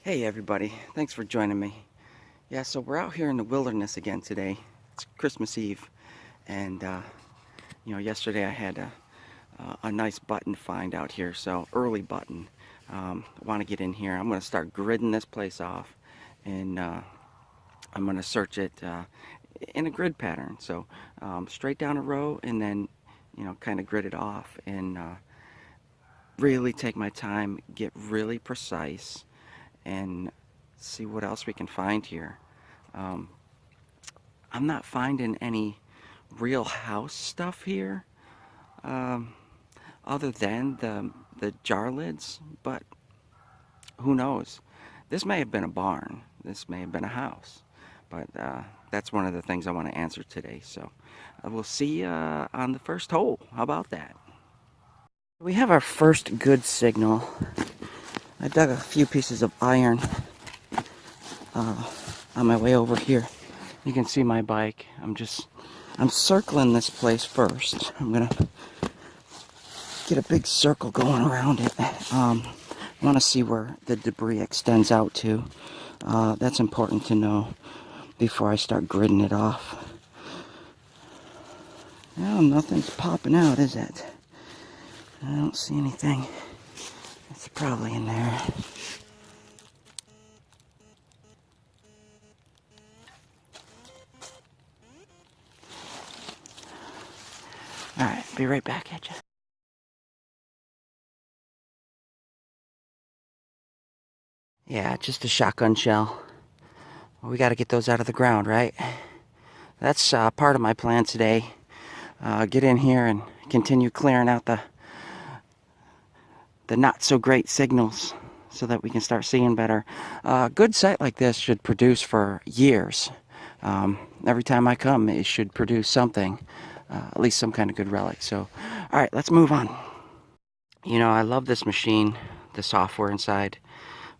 Hey everybody, thanks for joining me. Yeah, so we're out here in the wilderness again today. It's Christmas Eve, and yesterday I had a nice button find out here, so early button. I want to get in here. I'm going to start gridding this place off, and I'm going to search it in a grid pattern. So straight down a row, and then kind of grid it off, and really take my time, get really precise, and see what else we can find here. Um, I'm not finding any real house stuff here, um, other than the jar lids, but who knows? This may have been a barn. This may have been a house, but that's one of the things I want to answer today. So we'll see on the first hole. How about that? We have our first good signal. I dug a few pieces of iron on my way over here. You can see my bike. I'm circling this place first. I'm gonna get a big circle going around it. I want to see where the debris extends out to. That's important to know before I start gridding it off. Well, nothing's popping out, is it? I don't see anything. It's probably in there. Alright, be right back at you. Yeah, just a shotgun shell. We got to get those out of the ground, right? That's part of my plan today. Get in here and continue clearing out the not so great signals so that we can start seeing better. A good site like this should produce for years. Every time I come, it should produce something, at least some kind of good relic. So, all right, let's move on. You know, I love this machine, the software inside,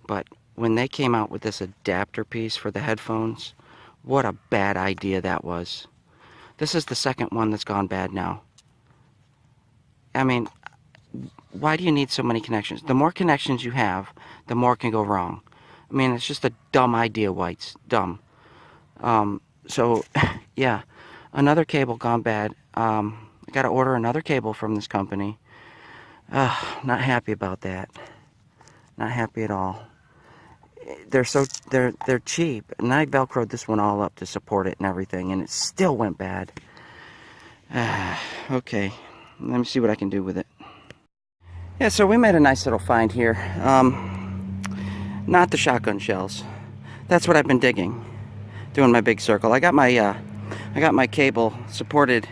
but when they came out with this adapter piece for the headphones, what a bad idea that was. This is the second one that's gone bad now. I mean, why do you need so many connections? The more connections you have, the more can go wrong. I mean, it's just a dumb idea, Whites. Dumb. So, yeah, another cable gone bad. I got to order another cable from this company. Not happy about that. Not happy at all. They're cheap, and I velcroed this one all up to support it and everything, and it still went bad. Okay, let me see what I can do with it. Yeah, so we made a nice little find here. Not the shotgun shells. That's what I've been digging, doing my big circle. I got my cable supported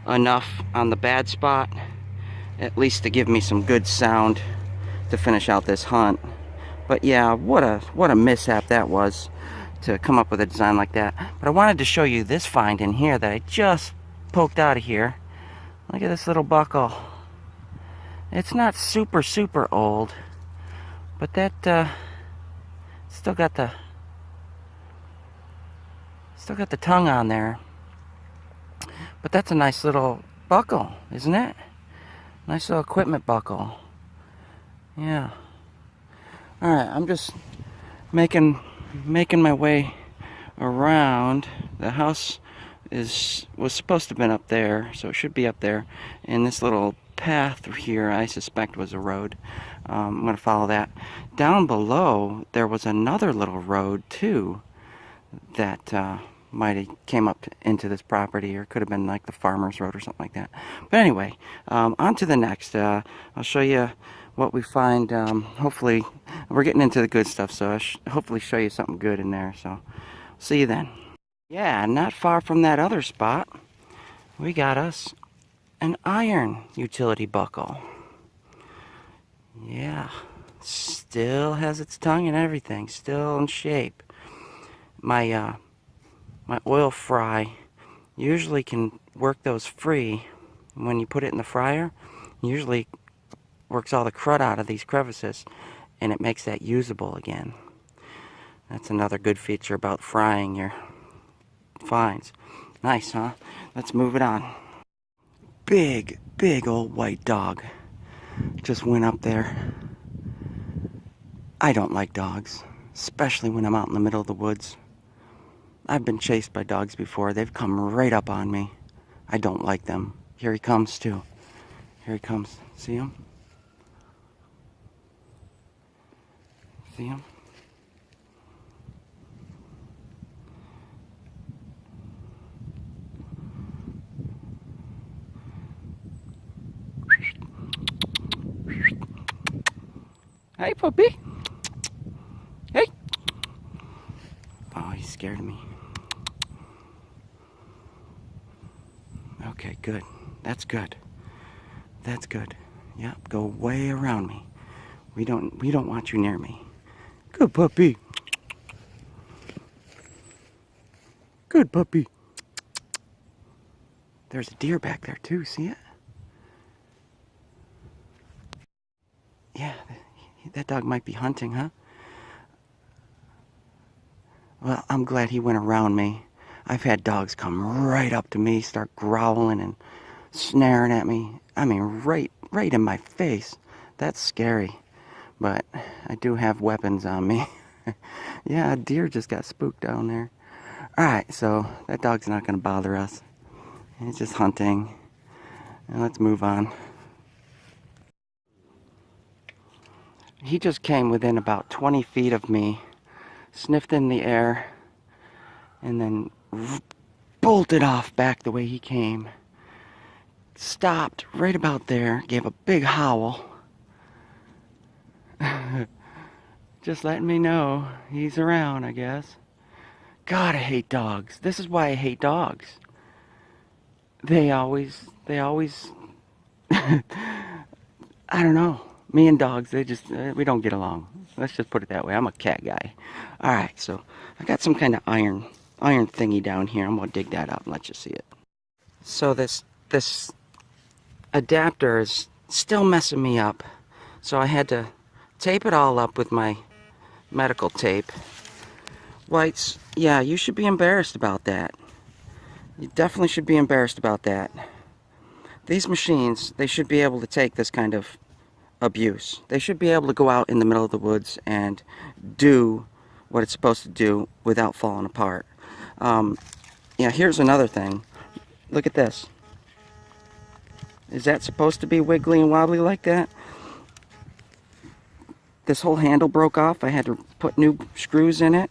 enough on the bad spot, at least to give me some good sound to finish out this hunt. But yeah, what a mishap that was to come up with a design like that. But I wanted to show you this find in here that I just poked out of here. Look at this little buckle. It's not super old, but that still got the tongue on there. But that's a nice little buckle, isn't it? Nice little equipment buckle. Yeah. All right, I'm just making my way around. The house was supposed to have been up there, so it should be up there. And this little path here, I suspect, was a road. I'm going to follow that. Down below, there was another little road too that might have came up into this property, or could have been like the farmer's road or something like that. But anyway, on to the next. I'll show you what we find. Hopefully, we're getting into the good stuff, so I'll hopefully show you something good in there. So, see you then. Yeah, not far from that other spot, we got us an iron utility buckle. Yeah, still has its tongue and everything, still in shape. My oil fry usually can work those free. When you put it in the fryer, usually works all the crud out of these crevices, and it makes that usable again. That's another good feature about frying your finds. Nice, huh? Let's move it on. Big old white dog just went up there. I don't like dogs, especially when I'm out in the middle of the woods. I've been chased by dogs before. They've come right up on me. I don't like them. Here he comes too. Here he comes. See him? See him? Hey, puppy. Hey. Oh, he's scared of me. Okay, good. That's good. That's good. Yep, go way around me. We don't want you near me. Good puppy. Good puppy. There's a deer back there too, see it? Yeah, that dog might be hunting, huh? Well, I'm glad he went around me. I've had dogs come right up to me, start growling and snaring at me. I mean, right in my face. That's scary. But I do have weapons on me. Yeah, a deer just got spooked down there. Alright, so that dog's not going to bother us. He's just hunting. And let's move on. He just came within about 20 feet of me, sniffed in the air, and then bolted off back the way he came. Stopped right about there, gave a big howl. Just letting me know he's around, I guess. God, I hate dogs. This is why I hate dogs. They always, I don't know. Me and dogs, they just, we don't get along. Let's just put it that way. I'm a cat guy. Alright, so I got some kind of iron thingy down here. I'm going to dig that up and let you see it. So this adapter is still messing me up. So I had to tape it all up with my medical tape. Whites, yeah, you should be embarrassed about that. You definitely should be embarrassed about that. These machines, they should be able to take this kind of abuse. They should be able to go out in the middle of the woods and do what it's supposed to do without falling apart. Yeah, here's another thing. Look at this. Is that supposed to be wiggly and wobbly like that? This whole handle broke off. I had to put new screws in it.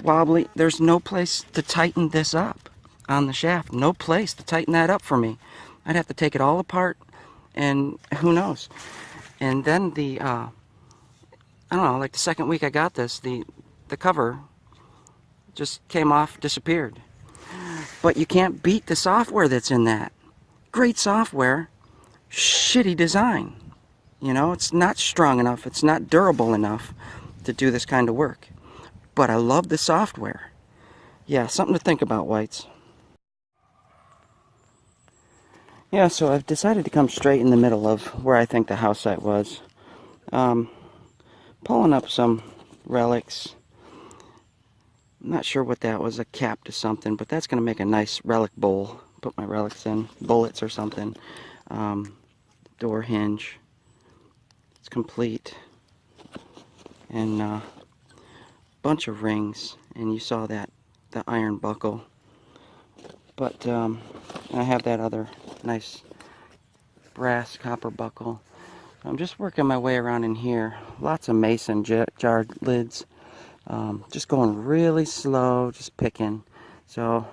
Wobbly. There's no place to tighten this up on the shaft. No place to tighten that up for me. I'd have to take it all apart, and who knows. And then I don't know, like the second week I got this, the cover just came off, disappeared. But you can't beat the software that's in that. Great software, shitty design. You know, it's not strong enough, it's not durable enough to do this kind of work. But I love the software. Yeah, something to think about, Whites. Yeah, so I've decided to come straight in the middle of where I think the house site was. Pulling up some relics. I'm not sure what that was, a cap to something, but that's going to make a nice relic bowl. Put my relics in, bullets or something. Door hinge. It's complete. And bunch of rings, and you saw that, the iron buckle. But I have that other nice brass copper buckle. I'm just working my way around in here. Lots of mason jar lids. Just going really slow, just picking. So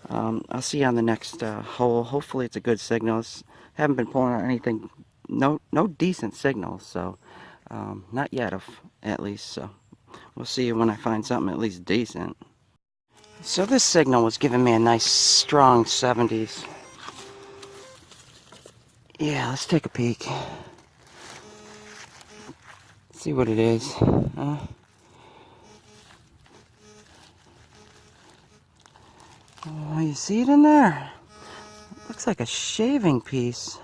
I'll see you on the next hole. Hopefully it's a good signal. Haven't been pulling out anything, no decent signals. So not yet, at least. So we'll see you when I find something at least decent. So this signal was giving me a nice strong 70s. Yeah, let's take a peek. See what it is. Oh, you see it in there? Looks like a shaving piece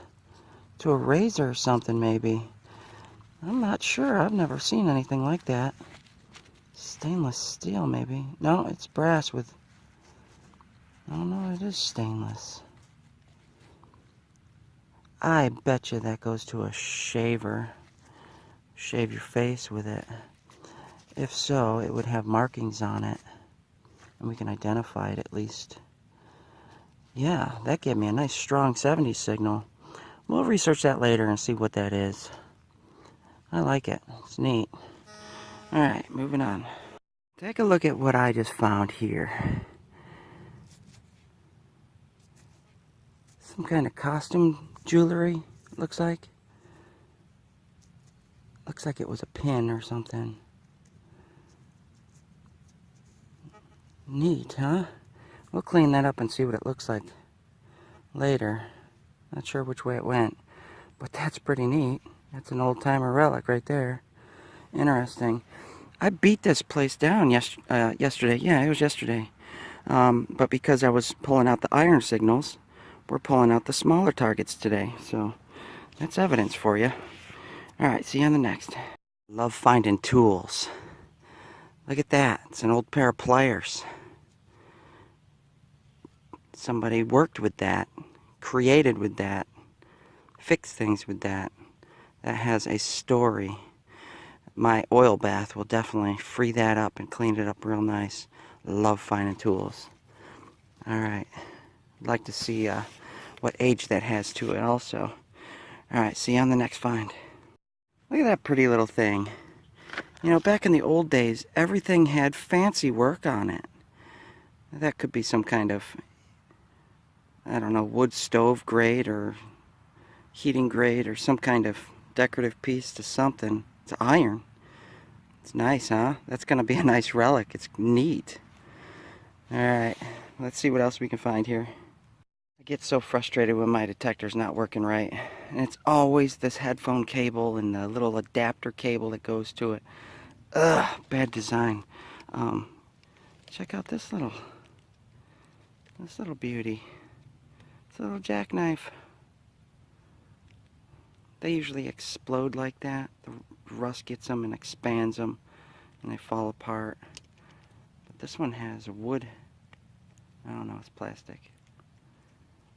to a razor or something, maybe. I'm not sure. I've never seen anything like that. Stainless steel, maybe. No, it's brass with... Oh no, it is stainless. I bet you that goes to a shaver. Shave your face with it. If so, it would have markings on it, and we can identify it at least. Yeah, that gave me a nice strong 70 signal. We'll research that later and see what that is. I like it. It's neat. Alright, moving on. Take a look at what I just found here. Some kind of costume jewelry, looks like. Looks like it was a pin or something. Neat, huh? We'll clean that up and see what it looks like later. Not sure which way it went, but that's pretty neat. That's an old-timer relic right there. Interesting. I beat this place down yesterday. Yeah, it was yesterday. But because I was pulling out the iron signals, we're pulling out the smaller targets today. So that's evidence for you. Alright, see you on the next. Love finding tools. Look at that. It's an old pair of pliers. Somebody worked with that, created with that, fixed things with that. That has a story. My oil bath will definitely free that up and clean it up real nice. Love finding tools. Alright. I'd like to see what age that has to it also. Alright, see you on the next find. Look at that pretty little thing. You know, back in the old days, everything had fancy work on it. That could be some kind of, I don't know, wood stove grate or heating grate or some kind of decorative piece to something. It's iron. It's nice, huh? That's going to be a nice relic. It's neat. Alright, let's see what else we can find here. I get so frustrated when my detector's not working right. And it's always this headphone cable and the little adapter cable that goes to it. Ugh, bad design. Check out this little beauty. It's a little jackknife. They usually explode like that. The rust gets them and expands them, and they fall apart. But this one has wood. I don't know, it's plastic.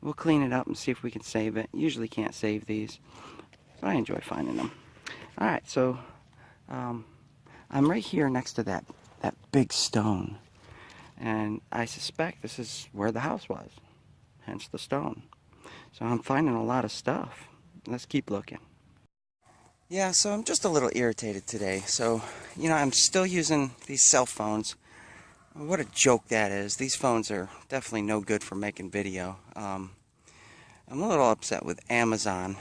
We'll clean it up and see if we can save it. Usually can't save these, but I enjoy finding them. Alright, so I'm right here next to that big stone. And I suspect this is where the house was, hence the stone. So I'm finding a lot of stuff. Let's keep looking. Yeah, so I'm just a little irritated today. So, you know, I'm still using these cell phones. What a joke that is. These phones are definitely no good for making video. I'm a little upset with Amazon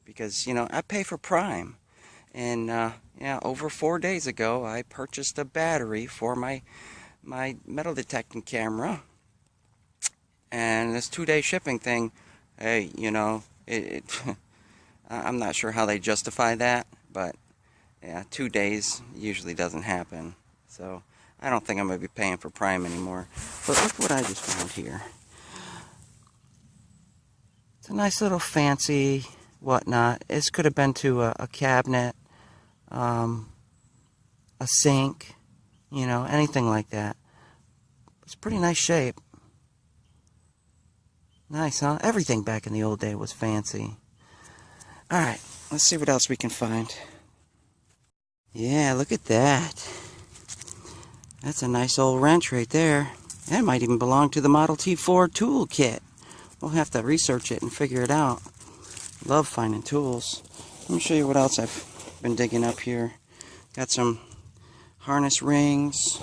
because, you know, I pay for Prime. And, yeah, over 4 days ago, I purchased a battery for my metal detecting camera. And this 2-day shipping thing, hey, you know, I'm not sure how they justify that, but yeah, 2 days usually doesn't happen. So I don't think I'm going to be paying for Prime anymore. But look what I just found here. It's a nice little fancy whatnot. This could have been to a cabinet, a sink, you know, anything like that. It's pretty nice shape. Nice, huh? Everything back in the old day was fancy. Alright, let's see what else we can find. Yeah, look at that. That's a nice old wrench right there. That might even belong to the Model T4 tool kit. We'll have to research it and figure it out. Love finding tools. Let me show you what else I've been digging up here. Got some harness rings.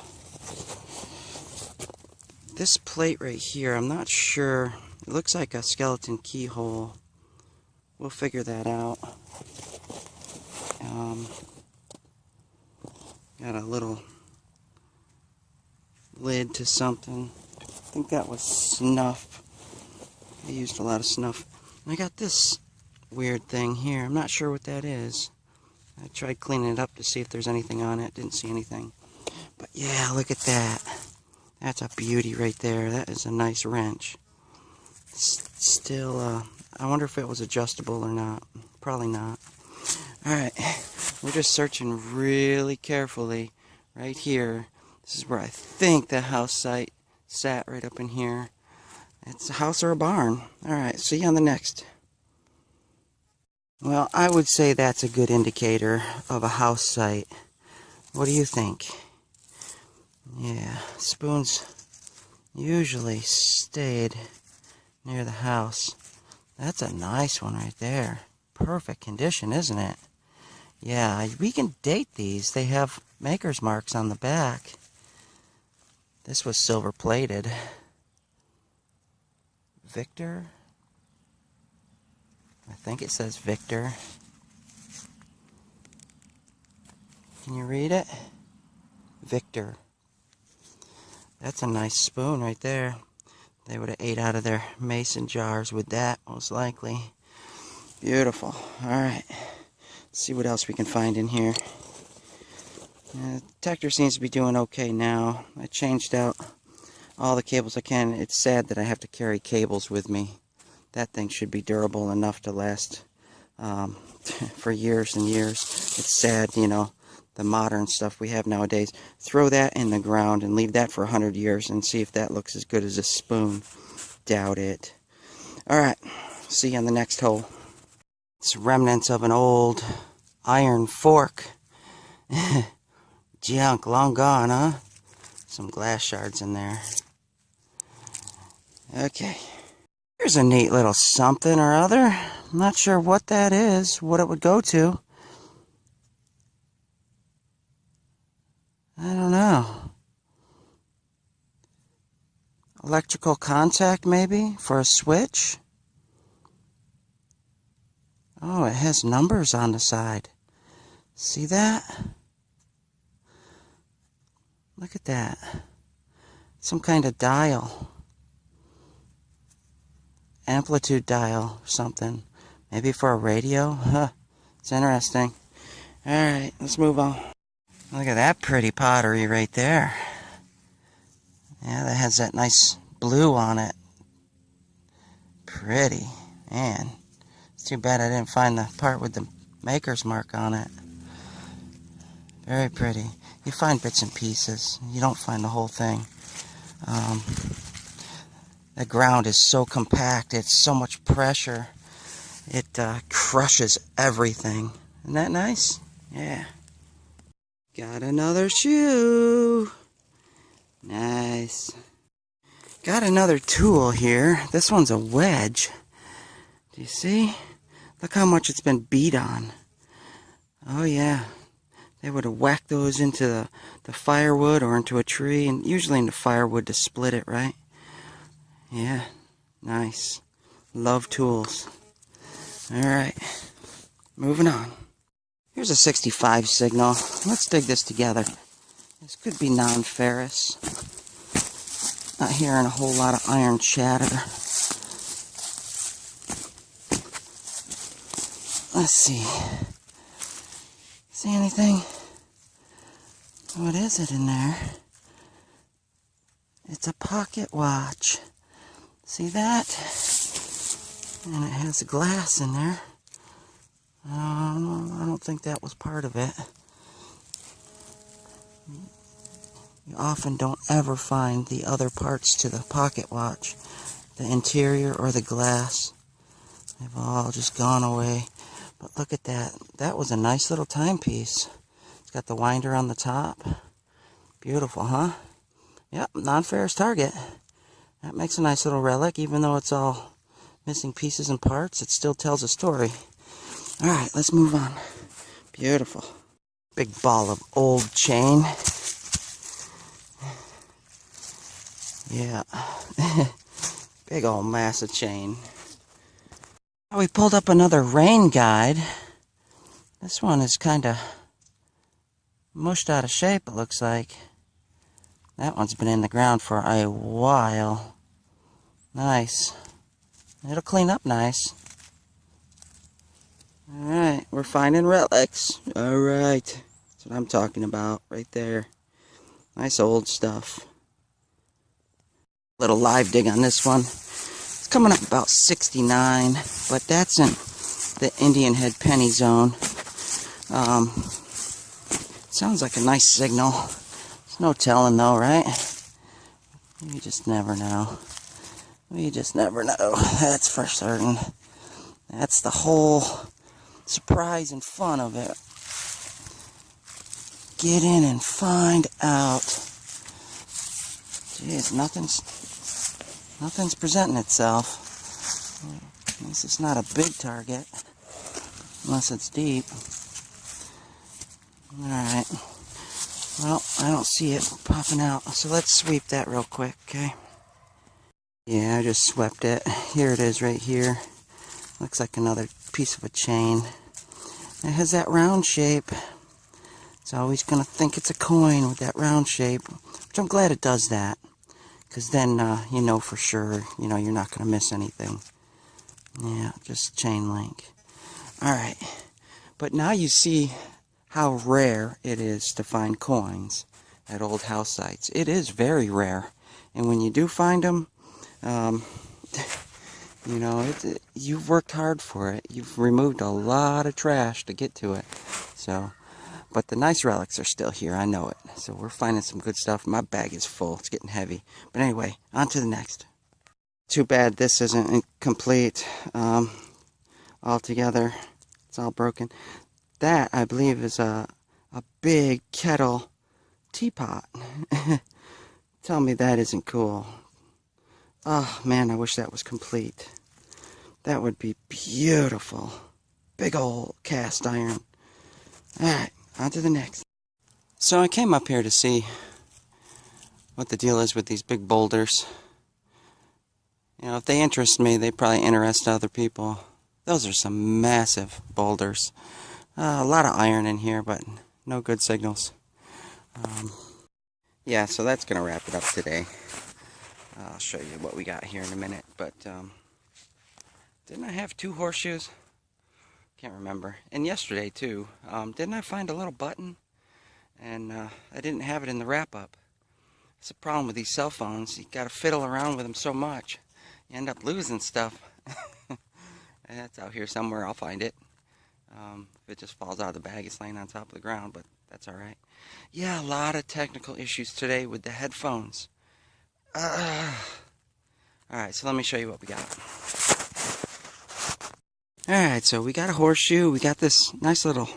This plate right here, I'm not sure. It looks like a skeleton keyhole. We'll figure that out. Got a little lid to something. I think that was snuff. I used a lot of snuff. And I got this weird thing here. I'm not sure what that is. I tried cleaning it up to see if there's anything on it. Didn't see anything. But yeah, look at that. That's a beauty right there. That is a nice wrench. Still, I wonder if it was adjustable or not. Probably not. Alright, we're just searching really carefully right here. This is where I think the house site sat, right up in here. It's a house or a barn. Alright, see you on the next. Well, I would say that's a good indicator of a house site. What do you think? Yeah, spoons usually stayed near the house. That's a nice one right there. Perfect condition, isn't it? Yeah, we can date these. They have maker's marks on the back. This was silver plated. Victor? I think it says Victor. Can you read it? Victor. That's a nice spoon right there. They would have ate out of their mason jars with that, most likely. Beautiful. Alright. Let's see what else we can find in here. The detector seems to be doing okay now. I changed out all the cables I can. It's sad that I have to carry cables with me. That thing should be durable enough to last for years and years. It's sad, you know, the modern stuff we have nowadays. Throw that in the ground and leave that for 100 years and see if that looks as good as a spoon. Doubt it. Alright, see you on the next hole. It's remnants of an old iron fork. Junk, long gone, huh? Some glass shards in there. Okay. Here's a neat little something or other. I'm not sure what that is, what it would go to. I don't know. Electrical contact, maybe, for a switch? Oh, it has numbers on the side. See that? Look at that. Some kind of dial. Amplitude dial or something. Maybe for a radio? Huh. It's interesting. Alright, let's move on. Look at that pretty pottery right there. Yeah, that has that nice blue on it. Pretty. Man. It's too bad I didn't find the part with the maker's mark on it. Very pretty. You find bits and pieces. You don't find the whole thing. The ground is so compact. It's so much pressure. It crushes everything. Isn't that nice? Yeah. Got another shoe. Nice. Got another tool here. This one's a wedge. Do you see? Look how much it's been beat on. Oh yeah. They would have whacked those into the firewood or into a tree, and usually into firewood to split it, right? Yeah. Nice. Love tools. Alright. Moving on. Here's a 65 signal. Let's dig this together. This could be non-ferrous. Not hearing a whole lot of iron chatter. Let's see. See anything? What is it in there? It's a pocket watch. See that? And it has glass in there. I don't think that was part of it. You often don't ever find the other parts to the pocket watch. The interior or the glass. They've all just gone away. But look at that. That was a nice little timepiece. It's got the winder on the top. Beautiful, huh? Yep, non-ferrous target. That makes a nice little relic. Even though it's all missing pieces and parts, it still tells a story. Alright, let's move on. Beautiful. Big ball of old chain. Yeah. Big old mass of chain. We pulled up another rain guide. This one is kind of mushed out of shape, it looks like. That one's been in the ground for a while. Nice. It'll clean up nice. Alright, we're finding relics. Alright. That's what I'm talking about right there. Nice old stuff. Little live dig on this one. It's coming up about 69, but that's in the Indian Head penny zone. Sounds like a nice signal. There's no telling though, right? You just never know. We just never know. That's for certain. That's the whole surprise and fun of it. get in and find out. Jeez, nothing's presenting itself. This is not a big target, unless it's deep. Alright. Well, I don't see it popping out, so let's sweep that real quick, okay? Yeah, I just swept it. Here it is right here. Looks like another piece of a chain. It has that round shape. It's always going to think it's a coin with that round shape, which I'm glad it does that. Because then you know for sure, you know, you're not going to miss anything. Yeah, just chain link. Alright, but now you see how rare it is to find coins at old house sites. It is very rare. And when you do find them, you know, you've worked hard for it. You've removed a lot of trash to get to it. So, but the nice relics are still here. I know it. So we're finding some good stuff. My bag is full. It's getting heavy. But anyway, on to the next. Too bad this isn't complete altogether. It's all broken. That, I believe, is a big kettle teapot. Tell me that isn't cool. Oh, man, I wish that was complete. That would be beautiful. Big old cast iron. Alright, on to the next. So I came up here to see what the deal is with these big boulders. You know, if they interest me, they probably interest other people. Those are some massive boulders. A lot of iron in here, but no good signals. Yeah, so that's going to wrap it up today. I'll show you what we got here in a minute. But didn't I have 2 horseshoes? Can't remember. And yesterday, too. Didn't I find a little button? And I didn't have it in the wrap-up. That's the problem with these cell phones. You got to fiddle around with them so much. You end up losing stuff. And that's out here somewhere. I'll find it. If it just falls out of the bag, it's laying on top of the ground, but that's alright. Yeah, a lot of technical issues today with the headphones. Alright, so let me show you what we got. Alright, so we got a horseshoe. We got this nice little,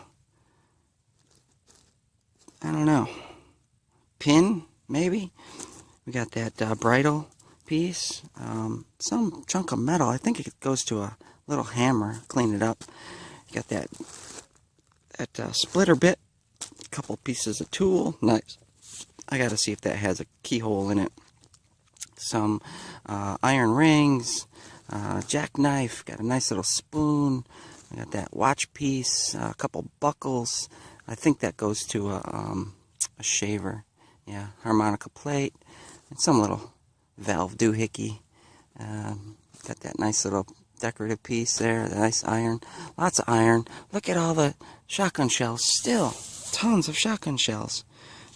I don't know, pin, maybe? We got that bridle piece. Some chunk of metal. I think it goes to a little hammer. Clean it up. You got that splitter bit, a couple pieces of tool, nice. I gotta see if that has a keyhole in it. Some iron rings, jackknife, got a nice little spoon. I got that watch piece, a couple buckles. I think that goes to a shaver. Yeah, harmonica plate, and some little valve doohickey. Got that nice little decorative piece there, the nice iron. Lots of iron. Look at all the shotgun shells. Still, tons of shotgun shells.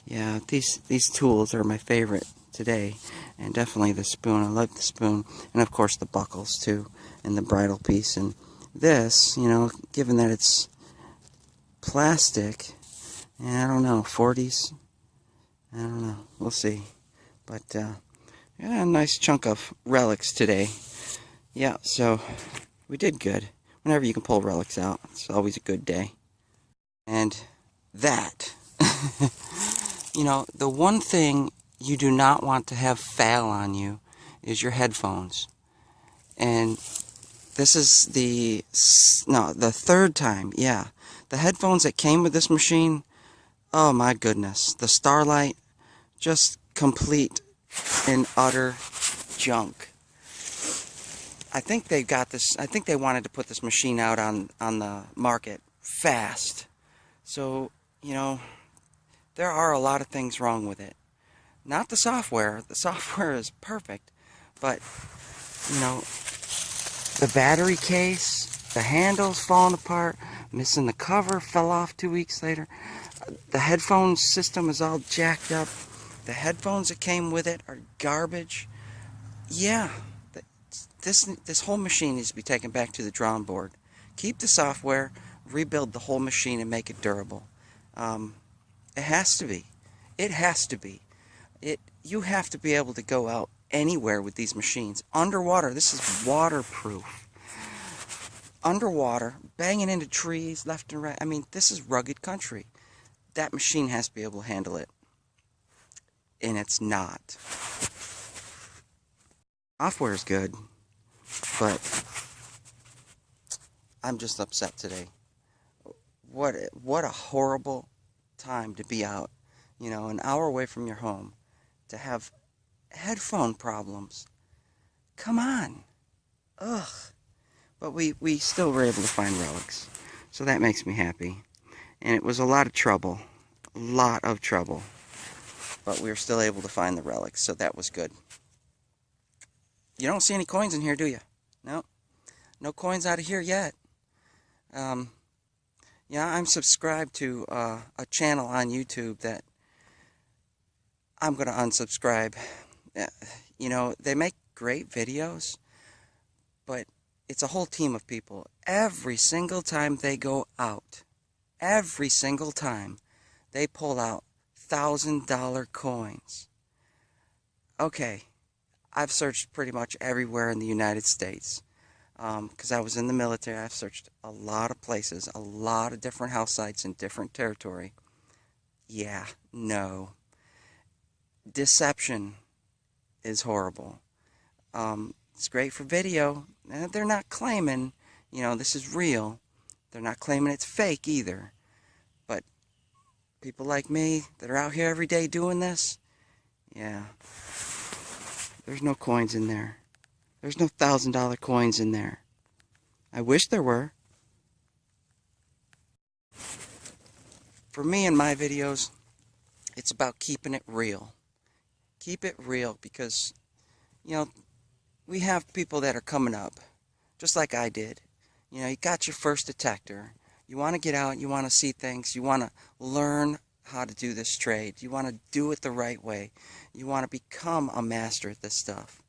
Yeah, these tools are my favorite today. And definitely the spoon. I love the spoon. And of course the buckles too. And the bridle piece. And this, you know, given that it's plastic, and I don't know, 40s? I don't know. We'll see. But, yeah, a nice chunk of relics today. Yeah, so we did good. Whenever you can pull relics out, it's always a good day. And that, you know, the one thing you do not want to have fail on you is your headphones. And this is the 3rd time, yeah. The headphones that came with this machine, oh my goodness. The Starlight, just complete and utter junk. I think they got this. I think they wanted to put this machine out on the market fast. So, you know, there are a lot of things wrong with it. Not the software. The software is perfect. But, you know, the battery case, the handle's falling apart, missing the cover, fell off 2 weeks later. The headphone system is all jacked up. The headphones that came with it are garbage. Yeah. This whole machine needs to be taken back to the drawing board. Keep the software, rebuild the whole machine, and make it durable. It has to be. It has to be. You have to be able to go out anywhere with these machines. Underwater, this is waterproof. Underwater, banging into trees left and right. I mean, this is rugged country. that machine has to be able to handle it. And it's not. Software is good, but I'm just upset today. What a horrible time to be out, you know, an hour away from your home, to have headphone problems. Come on. Ugh. But we still were able to find relics, so that makes me happy. And it was a lot of trouble, but we were still able to find the relics, so that was good. You don't see any coins in here, do you? No, no coins out of here yet. Yeah, I'm subscribed to a channel on YouTube that I'm going to unsubscribe. You know, they make great videos, but it's a whole team of people. Every single time they go out, every single time, they pull out $1,000 coins. Okay, I've searched pretty much everywhere in the United States. Because I was in the military, I've searched a lot of places, a lot of different house sites in different territory. Yeah, no. Deception is horrible. It's great for video. They're not claiming, you know, this is real. They're not claiming it's fake either. But people like me that are out here every day doing this, yeah, there's no coins in there. There's no $1,000 coins in there. I wish there were. For me and my videos, it's about keeping it real. Keep it real because, you know, we have people that are coming up, just like I did. You know, you got your first detector. You want to get out, you want to see things, you want to learn how to do this trade. You want to do it the right way. You want to become a master at this stuff.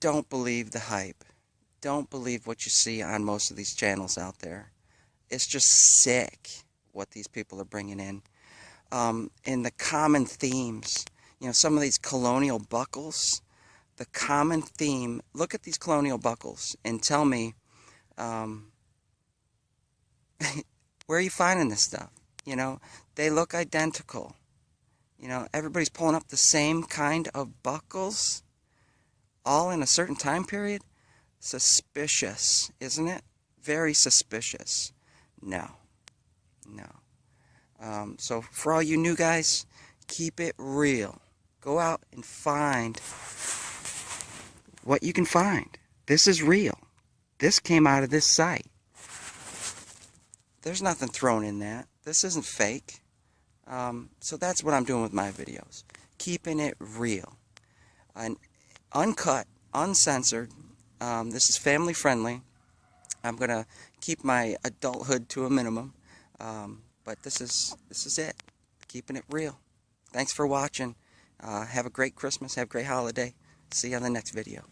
Don't believe the hype. Don't believe what you see on most of these channels out there. It's just sick what these people are bringing in. And the common themes. You know, some of these colonial buckles, the common theme, look at these colonial buckles and tell me, where are you finding this stuff? You know, they look identical. You know, everybody's pulling up the same kind of buckles, all in a certain time period. Suspicious, isn't it? Very suspicious. No. So for all you new guys, keep it real. Go out and find what you can find. This is real. This came out of this site. There's nothing thrown in that. This isn't fake. So that's what I'm doing with my videos. Keeping it real. And uncut, uncensored. This is family friendly. I'm going to keep my adulthood to a minimum. But this is it. Keeping it real. Thanks for watching. Have a great Christmas. Have a great holiday. See you on the next video.